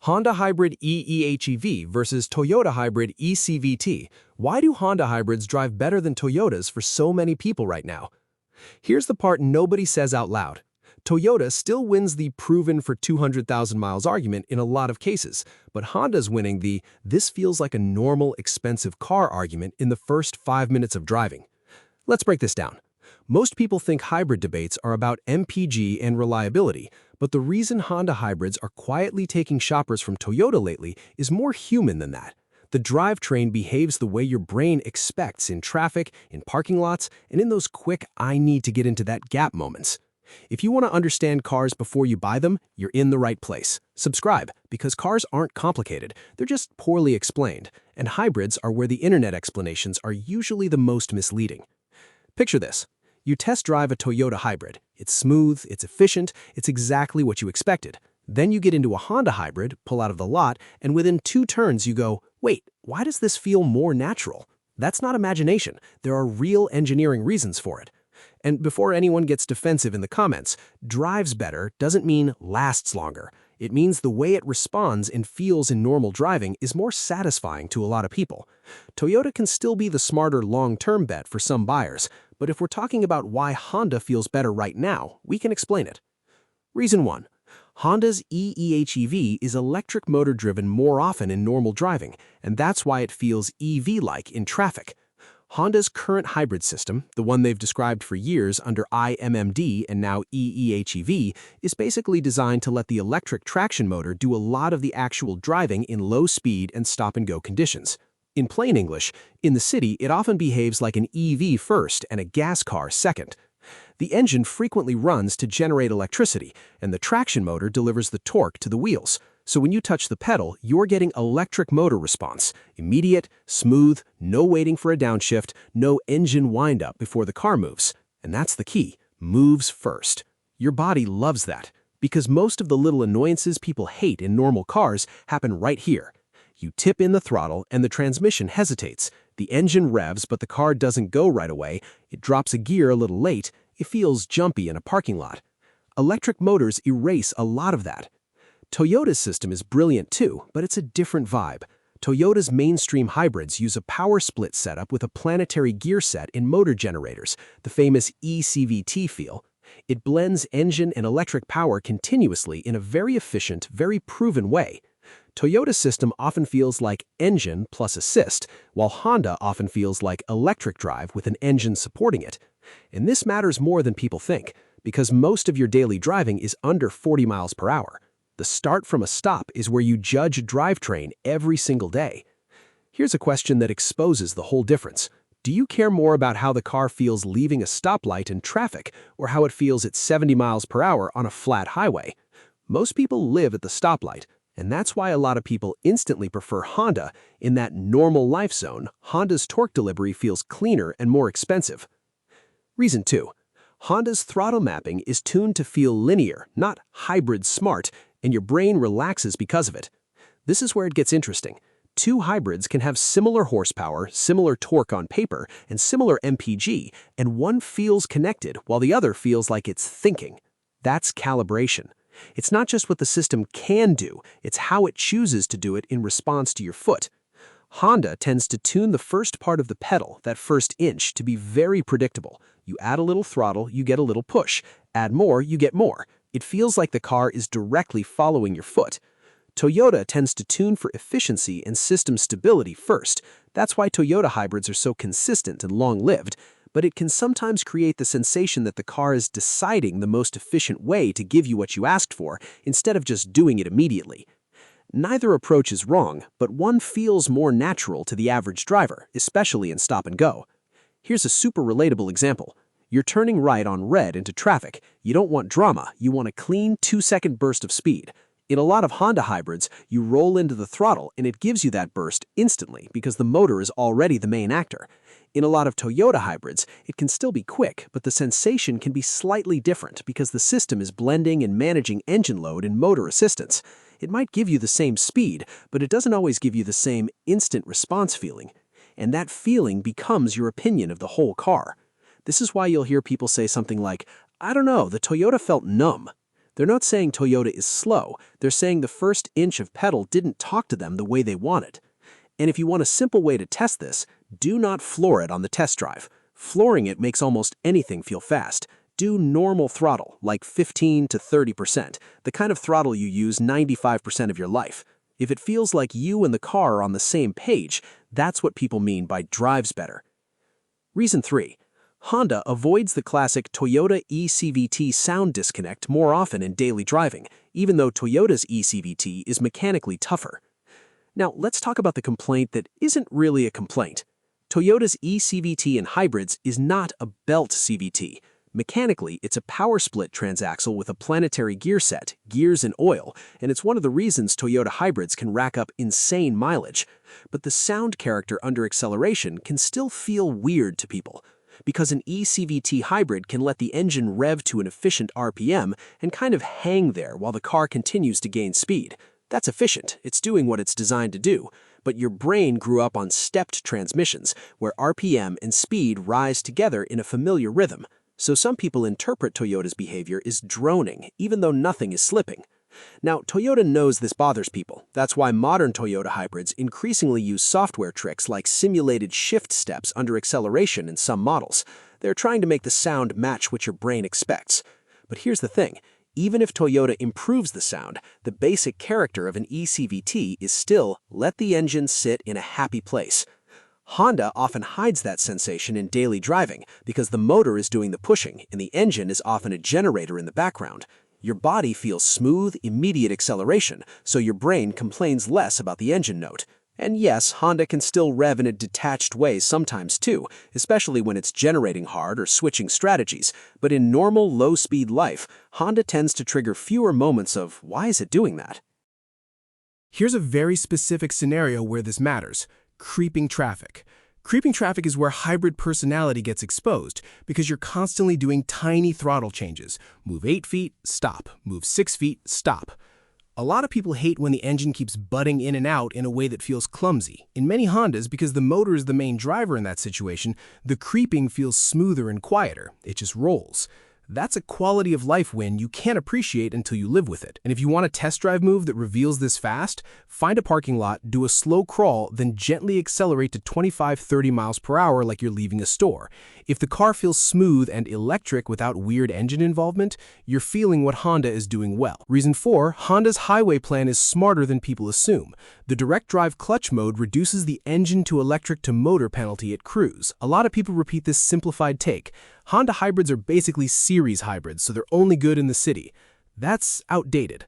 Honda Hybrid eEHEV versus Toyota Hybrid eCVT. Why do Honda hybrids drive better than Toyotas for so many people right now? Here's the part nobody says out loud. Toyota still wins the proven for 200,000 miles argument in a lot of cases, but Honda's winning the "this feels like a normal, expensive car" argument in the first 5 minutes of driving. Let's break this down. Most people think hybrid debates are about MPG and reliability, but the reason Honda hybrids are quietly taking shoppers from Toyota lately is more human than that. The drivetrain behaves the way your brain expects in traffic, in parking lots, and in those quick "I need to get into that gap" moments. If you want to understand cars before you buy them, you're in the right place. Subscribe, because cars aren't complicated, they're just poorly explained, and hybrids are where the internet explanations are usually the most misleading. Picture this. You test drive a Toyota hybrid. It's smooth, it's efficient, it's exactly what you expected. Then you get into a Honda hybrid, pull out of the lot, and within 2 turns you go, "Wait, why does this feel more natural?" That's not imagination. There are real engineering reasons for it. And before anyone gets defensive in the comments, drives better doesn't mean lasts longer. It means the way it responds and feels in normal driving is more satisfying to a lot of people. Toyota can still be the smarter long-term bet for some buyers, but if we're talking about why Honda feels better right now, we can explain it. Reason 1. Honda's eEHEV is electric motor driven more often in normal driving, and that's why it feels EV-like in traffic. Honda's current hybrid system, the one they've described for years under IMMD and now eEHEV, is basically designed to let the electric traction motor do a lot of the actual driving in low speed and stop-and-go conditions. In plain English, in the city it often behaves like an EV first and a gas car second. The engine frequently runs to generate electricity, and the traction motor delivers the torque to the wheels. So when you touch the pedal, you're getting electric motor response. Immediate, smooth, no waiting for a downshift, no engine wind-up before the car moves. And that's the key. Moves first. Your body loves that, because most of the little annoyances people hate in normal cars happen right here. You tip in the throttle and the transmission hesitates. The engine revs, but the car doesn't go right away. It drops a gear a little late. It feels jumpy in a parking lot. Electric motors erase a lot of that. Toyota's system is brilliant too, but it's a different vibe. Toyota's mainstream hybrids use a power split setup with a planetary gear set in motor generators, the famous eCVT feel. It blends engine and electric power continuously in a very efficient, very proven way. Toyota's system often feels like engine plus assist, while Honda often feels like electric drive with an engine supporting it. And this matters more than people think, because most of your daily driving is under 40 miles per hour. The start from a stop is where you judge a drivetrain every single day. Here's a question that exposes the whole difference. Do you care more about how the car feels leaving a stoplight in traffic or how it feels at 70 miles per hour on a flat highway? Most people live at the stoplight, and that's why a lot of people instantly prefer Honda. In that normal life zone, Honda's torque delivery feels cleaner and more expensive. Reason 2. Honda's throttle mapping is tuned to feel linear, not hybrid smart, and your brain relaxes because of it. This is where it gets interesting. 2 hybrids can have similar horsepower, similar torque on paper, and similar MPG, and one feels connected while the other feels like it's thinking. That's calibration. It's not just what the system can do, it's how it chooses to do it in response to your foot. Honda tends to tune the first part of the pedal, that first inch, to be very predictable. You add a little throttle, you get a little push. Add more, you get more. It feels like the car is directly following your foot. Toyota tends to tune for efficiency and system stability first. That's why Toyota hybrids are so consistent and long-lived, but it can sometimes create the sensation that the car is deciding the most efficient way to give you what you asked for instead of just doing it immediately. Neither approach is wrong, but one feels more natural to the average driver, especially in stop and go. Here's a super relatable example. You're turning right on red into traffic. You don't want drama, you want a clean 2-second burst of speed. In a lot of Honda hybrids, you roll into the throttle and it gives you that burst instantly because the motor is already the main actor. In a lot of Toyota hybrids, it can still be quick, but the sensation can be slightly different because the system is blending and managing engine load and motor assistance. It might give you the same speed, but it doesn't always give you the same instant response feeling. And that feeling becomes your opinion of the whole car. This is why you'll hear people say something like, "I don't know, the Toyota felt numb." They're not saying Toyota is slow, they're saying the first inch of pedal didn't talk to them the way they wanted. And if you want a simple way to test this, do not floor it on the test drive. Flooring it makes almost anything feel fast. Do normal throttle, like 15 to 30%, the kind of throttle you use 95% of your life. If it feels like you and the car are on the same page, that's what people mean by drives better. Reason 3. Honda avoids the classic Toyota eCVT sound disconnect more often in daily driving, even though Toyota's eCVT is mechanically tougher. Now, let's talk about the complaint that isn't really a complaint. Toyota's eCVT in hybrids is not a belt CVT. Mechanically, it's a power split transaxle with a planetary gear set, gears and oil, and it's one of the reasons Toyota hybrids can rack up insane mileage. But the sound character under acceleration can still feel weird to people, because an eCVT hybrid can let the engine rev to an efficient RPM and kind of hang there while the car continues to gain speed. That's efficient, it's doing what it's designed to do, but your brain grew up on stepped transmissions, where RPM and speed rise together in a familiar rhythm. So some people interpret Toyota's behavior as droning, even though nothing is slipping. Now, Toyota knows this bothers people. That's why modern Toyota hybrids increasingly use software tricks like simulated shift steps under acceleration in some models. They're trying to make the sound match what your brain expects. But here's the thing. Even if Toyota improves the sound, the basic character of an eCVT is still let the engine sit in a happy place. Honda often hides that sensation in daily driving because the motor is doing the pushing and the engine is often a generator in the background. Your body feels smooth, immediate acceleration, so your brain complains less about the engine note. And yes, Honda can still rev in a detached way sometimes too, especially when it's generating hard or switching strategies. But in normal, low-speed life, Honda tends to trigger fewer moments of, why is it doing that? Here's a very specific scenario where this matters: creeping traffic. Creeping traffic is where hybrid personality gets exposed because you're constantly doing tiny throttle changes. Move 8 feet, stop. Move 6 feet, stop. A lot of people hate when the engine keeps butting in and out in a way that feels clumsy. In many Hondas, because the motor is the main driver in that situation, the creeping feels smoother and quieter. It just rolls. That's a quality of life win you can't appreciate until you live with it. And if you want a test drive move that reveals this fast, find a parking lot, do a slow crawl, then gently accelerate to 25-30 miles per hour like you're leaving a store. If the car feels smooth and electric without weird engine involvement, you're feeling what Honda is doing well. Reason 4, Honda's highway plan is smarter than people assume. The direct drive clutch mode reduces the engine to electric to motor penalty at cruise. A lot of people repeat this simplified take. Honda hybrids are basically series hybrids, so they're only good in the city. That's outdated.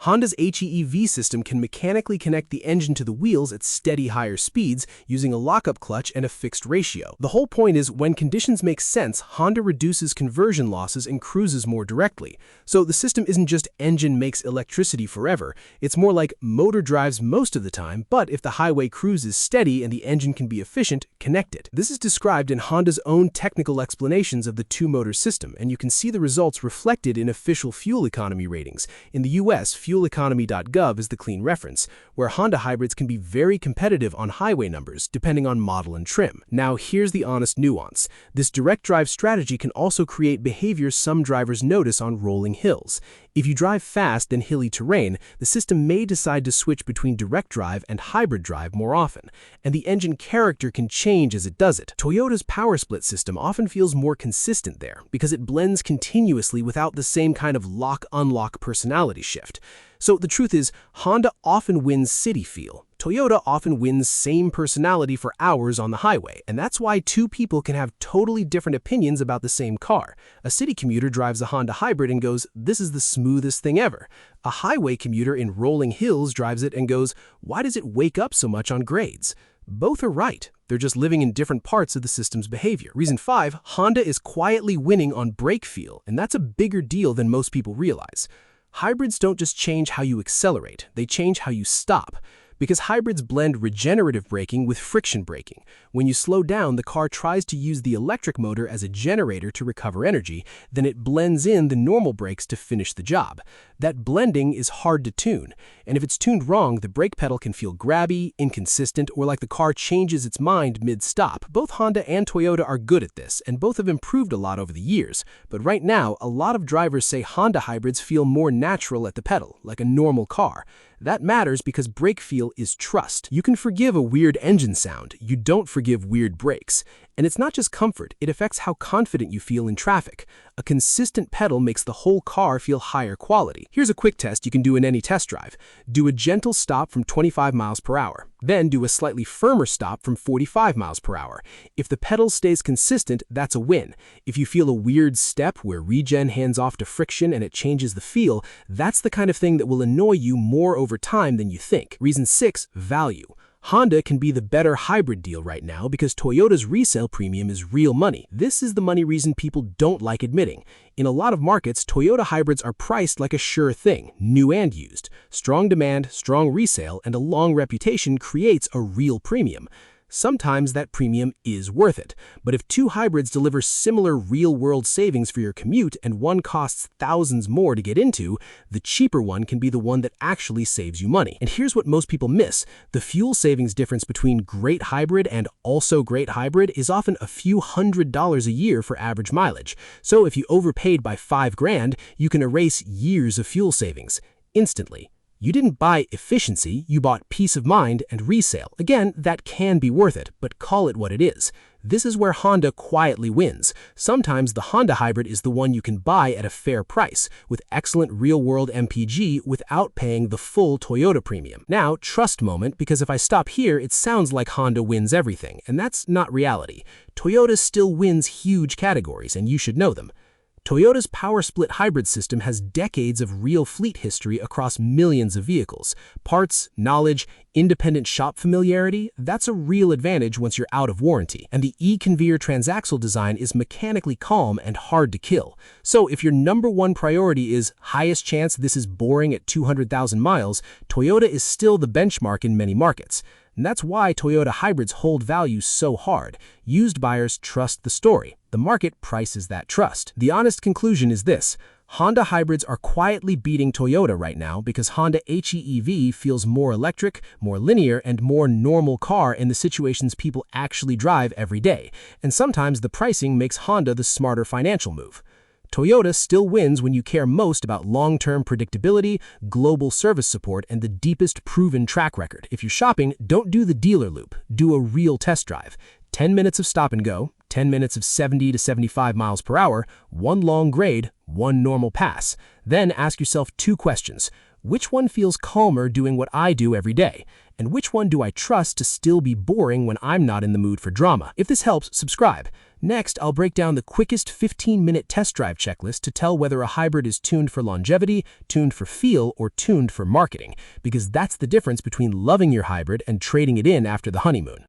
Honda's HEV system can mechanically connect the engine to the wheels at steady higher speeds using a lockup clutch and a fixed ratio. The whole point is, when conditions make sense, Honda reduces conversion losses and cruises more directly. So the system isn't just engine makes electricity forever, it's more like motor drives most of the time, but if the highway cruise is steady and the engine can be efficient, connect it. This is described in Honda's own technical explanations of the two-motor system, and you can see the results reflected in official fuel economy ratings. In the US, fueleconomy.gov is the clean reference, where Honda hybrids can be very competitive on highway numbers, depending on model and trim. Now, here's the honest nuance. This direct drive strategy can also create behaviors some drivers notice on rolling hills. If you drive fast in hilly terrain, the system may decide to switch between direct drive and hybrid drive more often, and the engine character can change as it does it. Toyota's power split system often feels more consistent there, because it blends continuously without the same kind of lock-unlock personality shift. So the truth is, Honda often wins city feel. Toyota often wins same personality for hours on the highway, and that's why two people can have totally different opinions about the same car. A city commuter drives a Honda hybrid and goes, "This is the smoothest thing ever." A highway commuter in rolling hills drives it and goes, "Why does it wake up so much on grades?" Both are right. They're just living in different parts of the system's behavior. Reason 5, Honda is quietly winning on brake feel, and that's a bigger deal than most people realize. Hybrids don't just change how you accelerate, they change how you stop. Because hybrids blend regenerative braking with friction braking. When you slow down, the car tries to use the electric motor as a generator to recover energy, then it blends in the normal brakes to finish the job. That blending is hard to tune, and if it's tuned wrong, the brake pedal can feel grabby, inconsistent, or like the car changes its mind mid-stop. Both Honda and Toyota are good at this, and both have improved a lot over the years. But right now, a lot of drivers say Honda hybrids feel more natural at the pedal, like a normal car. That matters because brake feel is trust. You can forgive a weird engine sound, you don't forgive weird brakes. And it's not just comfort, it affects how confident you feel in traffic. A consistent pedal makes the whole car feel higher quality. Here's a quick test you can do in any test drive. Do a gentle stop from 25 miles per hour. Then do a slightly firmer stop from 45 miles per hour. If the pedal stays consistent, that's a win. If you feel a weird step where regen hands off to friction and it changes the feel, that's the kind of thing that will annoy you more over time than you think. Reason 6, value. Honda can be the better hybrid deal right now because Toyota's resale premium is real money. This is the money reason people don't like admitting. In a lot of markets, Toyota hybrids are priced like a sure thing, new and used. Strong demand, strong resale, and a long reputation creates a real premium. Sometimes that premium is worth it. But if two hybrids deliver similar real-world savings for your commute and one costs thousands more to get into, the cheaper one can be the one that actually saves you money. And here's what most people miss. The fuel savings difference between great hybrid and also great hybrid is often a few $100s a year for average mileage. So if you overpaid by $5,000, you can erase years of fuel savings instantly. You didn't buy efficiency, you bought peace of mind and resale. Again, that can be worth it, but call it what it is. This is where Honda quietly wins. Sometimes the Honda hybrid is the one you can buy at a fair price, with excellent real-world MPG without paying the full Toyota premium. Now, trust moment, because if I stop here, it sounds like Honda wins everything, and that's not reality. Toyota still wins huge categories, and you should know them. Toyota's power split hybrid system has decades of real fleet history across millions of vehicles. Parts, knowledge, independent shop familiarity, that's a real advantage once you're out of warranty. And the e-conveyor transaxle design is mechanically calm and hard to kill. So if your number one priority is highest chance this is boring at 200,000 miles, Toyota is still the benchmark in many markets. And that's why Toyota hybrids hold value so hard. Used buyers trust the story. The market prices that trust. The honest conclusion is this: Honda hybrids are quietly beating Toyota right now because Honda HEV feels more electric, more linear, and more normal car in the situations people actually drive every day. And sometimes the pricing makes Honda the smarter financial move. Toyota still wins when you care most about long-term predictability, global service support, and the deepest proven track record. If you're shopping, don't do the dealer loop. Do a real test drive. 10 minutes of stop and go, 10 minutes of 70 to 75 miles per hour, one long grade, one normal pass. Then ask yourself two questions. Which one feels calmer doing what I do every day? And which one do I trust to still be boring when I'm not in the mood for drama? If this helps, subscribe. Next, I'll break down the quickest 15-minute test drive checklist to tell whether a hybrid is tuned for longevity, tuned for feel, or tuned for marketing, because that's the difference between loving your hybrid and trading it in after the honeymoon.